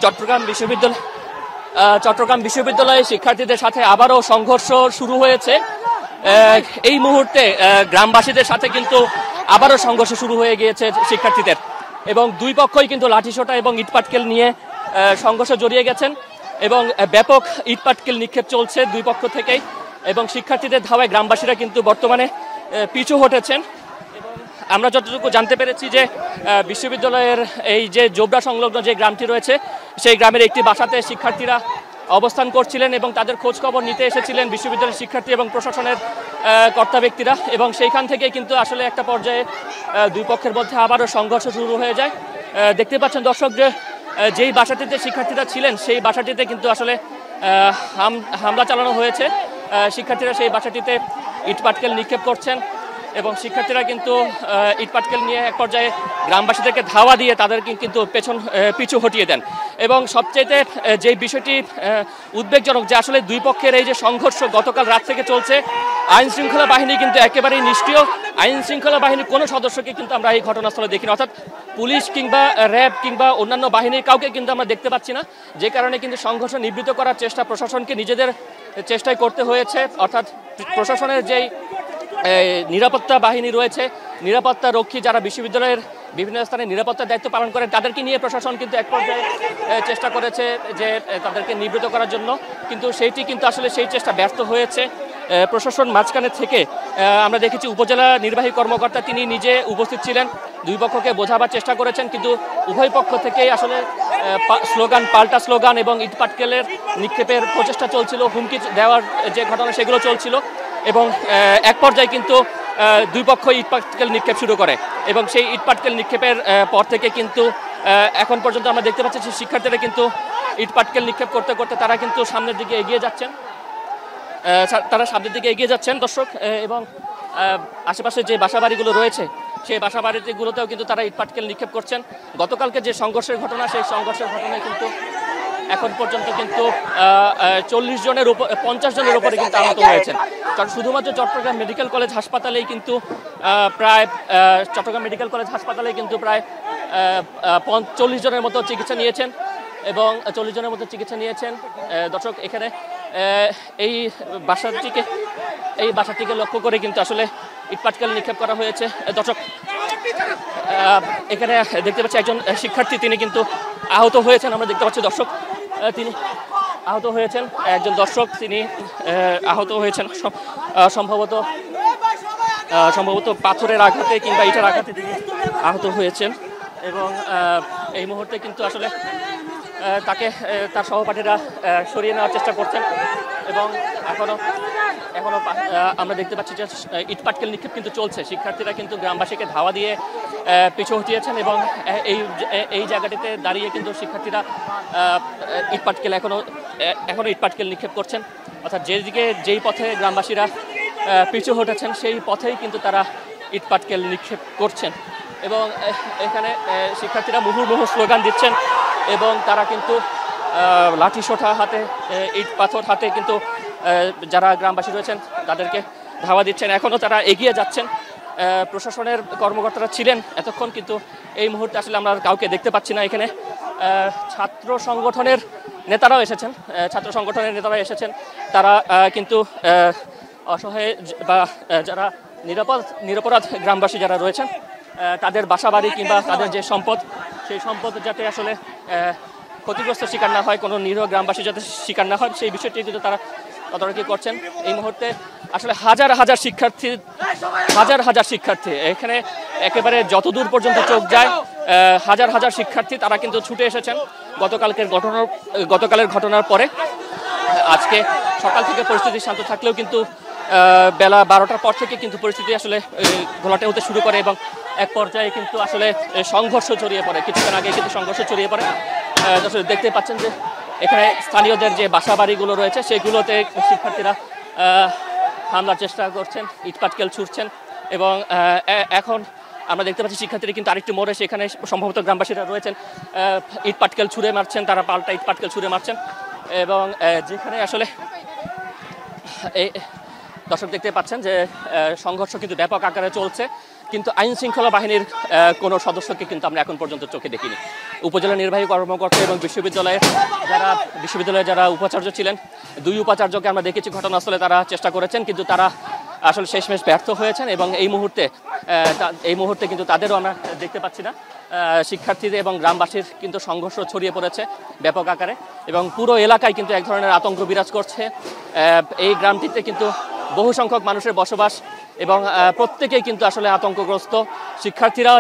চট্টগ্রাম বিশ্ববিদ্যালয়ের শিক্ষার্থীদের সাথে আবারও সংঘর্ষ শুরু হয়েছে। এই মুহূর্তে গ্রামবাসীদের সাথে কিন্তু আবারও সংঘর্ষ শুরু হয়ে গিয়েছে শিক্ষার্থীদের, এবং দুই পক্ষই কিন্তু লাঠিসোঁটা এবং ইটপাটকেল নিয়ে সংঘর্ষে জড়িয়ে গেছেন এবং ব্যাপক ইটপাটকেল নিক্ষেপ চলছে দুই পক্ষ থেকেই, এবং শিক্ষার্থীদের ধাওয়ায় গ্রামবাসীরা কিন্তু বর্তমানে পিছু হটেছেন। আমরা যতটুকু জানতে পেরেছি যে বিশ্ববিদ্যালয়ের এই যে জোবরা সংলগ্ন যে গ্রামটি রয়েছে সেই গ্রামের একটি বাসাতে শিক্ষার্থীরা অবস্থান করছিলেন এবং তাদের খোঁজ খবর নিতে এসেছিলেন বিশ্ববিদ্যালয়ের শিক্ষার্থী এবং প্রশাসনের কর্তা ব্যক্তিরা, এবং সেইখান থেকে কিন্তু আসলে একটা পর্যায়ে দুই পক্ষের মধ্যে আবারও সংঘর্ষ শুরু হয়ে যায়। দেখতে পাচ্ছেন দর্শক যে যেই বাসাটিতে শিক্ষার্থীরা ছিলেন সেই বাসাটিতে কিন্তু আসলে হামলা চালানো হয়েছে। শিক্ষার্থীরা সেই বাসাটিতে ইটপাটকেল নিক্ষেপ করছেন এবং শিক্ষার্থীরা কিন্তু ইটপাটকেল নিয়ে এক পর্যায়ে গ্রামবাসীদেরকে ধাওয়া দিয়ে তাদেরকে কিন্তু পিছু হটিয়ে দেন। এবং সবচেয়ে যে বিষয়টি উদ্বেগজনক যে আসলে দুই পক্ষের এই যে সংঘর্ষ গতকাল রাত থেকে চলছে, আইন শৃঙ্খলা বাহিনী কিন্তু একেবারেই নিষ্ক্রিয়। আইন শৃঙ্খলা বাহিনীর কোনো সদস্যকে কিন্তু আমরা এই ঘটনাস্থলে দেখিনি, অর্থাৎ পুলিশ কিংবা র্যাব কিংবা অন্যান্য বাহিনীর কাউকে কিন্তু আমরা দেখতে পাচ্ছি না, যে কারণে কিন্তু সংঘর্ষ নিবৃত্ত করার চেষ্টা প্রশাসনকে নিজেদের চেষ্টায় করতে হয়েছে। অর্থাৎ প্রশাসনের যেই নিরাপত্তা বাহিনী রয়েছে, নিরাপত্তা রক্ষী যারা বিশ্ববিদ্যালয়ের বিভিন্ন স্থানে নিরাপত্তার দায়িত্ব পালন করেন তাদেরকে নিয়ে প্রশাসন কিন্তু এক পর্যায়ে চেষ্টা করেছে যে তাদেরকে নিবৃত্ত করার জন্য, কিন্তু সেইটি কিন্তু আসলে সেই চেষ্টা ব্যর্থ হয়েছে। প্রশাসন মাঝখানে থেকে আমরা দেখেছি উপজেলা নির্বাহী কর্মকর্তা তিনি নিজে উপস্থিত ছিলেন, দুই পক্ষকে বোঝাবার চেষ্টা করেছেন, কিন্তু উভয় পক্ষ থেকেই আসলে পাল্টা স্লোগান এবং ইটপাটকেলের নিক্ষেপের প্রচেষ্টা চলছিল, হুমকি দেওয়ার যে ঘটনা সেগুলো চলছিল, এবং এক পর্যায়ে কিন্তু দুই পক্ষ ইটপাটকেল নিক্ষেপ শুরু করে, এবং সেই ইটপাটকেল নিক্ষেপের পর থেকে কিন্তু এখন পর্যন্ত আমরা দেখতে পাচ্ছি যে শিক্ষার্থীরা কিন্তু ইটপাটকেল নিক্ষেপ করতে করতে তারা কিন্তু সামনের দিকে এগিয়ে যাচ্ছেন দর্শক, এবং আশেপাশে যে বাসাবাড়িগুলো রয়েছে সেই বাসাবাড়িগুলোতেও কিন্তু তারা ইটপাটকেল নিক্ষেপ করছেন। গতকালকে যে সংঘর্ষের ঘটনা সেই সংঘর্ষের ঘটনায় কিন্তু এখন পর্যন্ত কিন্তু 50 জনের উপরে কিন্তু আহত হয়েছেন। কারণ শুধুমাত্র চট্টগ্রাম মেডিকেল কলেজ হাসপাতালেই কিন্তু প্রায় 40 জনের মতো চিকিৎসা নিয়েছেন, এবং 40 জনের মতো চিকিৎসা নিয়েছেন। দর্শক এখানে এই বাসাটিকে লক্ষ্য করে কিন্তু আসলে ইটপাটকেল নিক্ষেপ করা হয়েছে। দর্শক এখানে দেখতে পাচ্ছি একজন শিক্ষার্থী তিনি কিন্তু আহত হয়েছেন, আমরা দেখতে পাচ্ছি দর্শক তিনি আহত হয়েছেন, একজন দর্শক তিনি আহত হয়েছেন সম্ভবত পাথরের আঘাতে কিংবা ইটের আঘাতে তিনি আহত হয়েছেন, এবং এই মুহূর্তে কিন্তু আসলে তাকে তার সহপাঠীরা সরিয়ে নেওয়ার চেষ্টা করছেন, এবং এখনো আমরা দেখতে পাচ্ছি যে ইটপাটকেল নিক্ষেপ কিন্তু চলছে। শিক্ষার্থীরা কিন্তু গ্রামবাসীকে ধাওয়া দিয়ে পিছু হটিয়েছেন, এবং এই জায়গাটিতে দাঁড়িয়ে কিন্তু শিক্ষার্থীরা এখনো ইটপাটকেল নিক্ষেপ করছেন, অর্থাৎ যেই পথে গ্রামবাসীরা পিছু হটেছেন সেই পথেই কিন্তু তারা ইটপাটকেল নিক্ষেপ করছেন, এবং এখানে শিক্ষার্থীরা মুহুর্মুহু স্লোগান দিচ্ছেন, এবং তারা কিন্তু লাঠিসোঁটা হাতে ইট পাথর হাতে কিন্তু যারা গ্রামবাসী রয়েছেন তাদেরকে ধাওয়া দিচ্ছেন। এখনও তারা এগিয়ে যাচ্ছেন। প্রশাসনের কর্মকর্তারা ছিলেন এতক্ষণ, কিন্তু এই মুহূর্তে আসলে আমরা কাউকে দেখতে পাচ্ছি না। এখানে ছাত্র সংগঠনের নেতারাও এসেছেন, তারা কিন্তু অসহায় বা যারা নিরপরাধ গ্রামবাসী যারা রয়েছেন তাদের বাসাবাড়ি কিংবা তাদের যে সম্পদ সেই সম্পদ যাতে আসলে ক্ষতিগ্রস্ত শিকার না হয়, কোনো নিরীহ গ্রামবাসী যাতে শিকার না হয় সেই বিষয়টি কিন্তু তারা তদারকি করছেন। এই মুহূর্তে আসলে হাজার হাজার শিক্ষার্থী এখানে একেবারে যতদূর পর্যন্ত চোখ যায় হাজার শিক্ষার্থী তারা কিন্তু ছুটে এসেছেন গতকালের ঘটনার পরে। আজকে সকাল থেকে পরিস্থিতি শান্ত থাকলেও কিন্তু বেলা 12টার পর থেকে কিন্তু পরিস্থিতি আসলে ঘোলাটে হতে শুরু করে, এবং এক পর্যায়ে কিন্তু আসলে সংঘর্ষ ছড়িয়ে পড়ে। কিছুক্ষণ আগে কিন্তু সংঘর্ষ ছড়িয়ে পড়ে। দেখতে পাচ্ছেন যে এখানে স্থানীয়দের যে বাসা বাড়িগুলো রয়েছে সেগুলোতে শিক্ষার্থীরা হামলার চেষ্টা করছেন, ইটপাটকেল ছুটছেন, এবং এখন আমরা দেখতে পাচ্ছি শিক্ষার্থীরা কিন্তু আরেকটি মোড়ে সেখানে সম্ভবত গ্রামবাসীরা রয়েছেন, ইটপাটকেল ছুঁড়ে মারছেন, তারা পাল্টা ইটপাটকেল ছুঁড়ে মারছেন, এবং যেখানে আসলে এই দর্শক দেখতে পাচ্ছেন যে সংঘর্ষ কিন্তু ব্যাপক আকারে চলছে। কিন্তু আইন শৃঙ্খলা বাহিনীর কোনো সদস্যকে কিন্তু আমরা এখন পর্যন্ত চোখে দেখিনি। উপজেলা নির্বাহী কর্মকর্তা এবং বিশ্ববিদ্যালয়ে যারা উপাচার্য ছিলেন, 2 উপাচার্যকে আমরা দেখেছি ঘটনাস্থলে, তারা চেষ্টা করেছেন কিন্তু তারা আসলে শেষমেশ ব্যর্থ হয়েছেন এবং এই মুহূর্তে কিন্তু তাদেরও আমরা দেখতে পাচ্ছি না। শিক্ষার্থীদের এবং গ্রামবাসীর কিন্তু সংঘর্ষ ছড়িয়ে পড়েছে ব্যাপক আকারে এবং পুরো এলাকায় কিন্তু এক ধরনের আতঙ্ক বিরাজ করছে। এই গ্রামটিতে কিন্তু বহু সংখ্যক মানুষের বসবাস এবং প্রত্যেকেই কিন্তু আসলে আতঙ্কগ্রস্ত। শিক্ষার্থীরা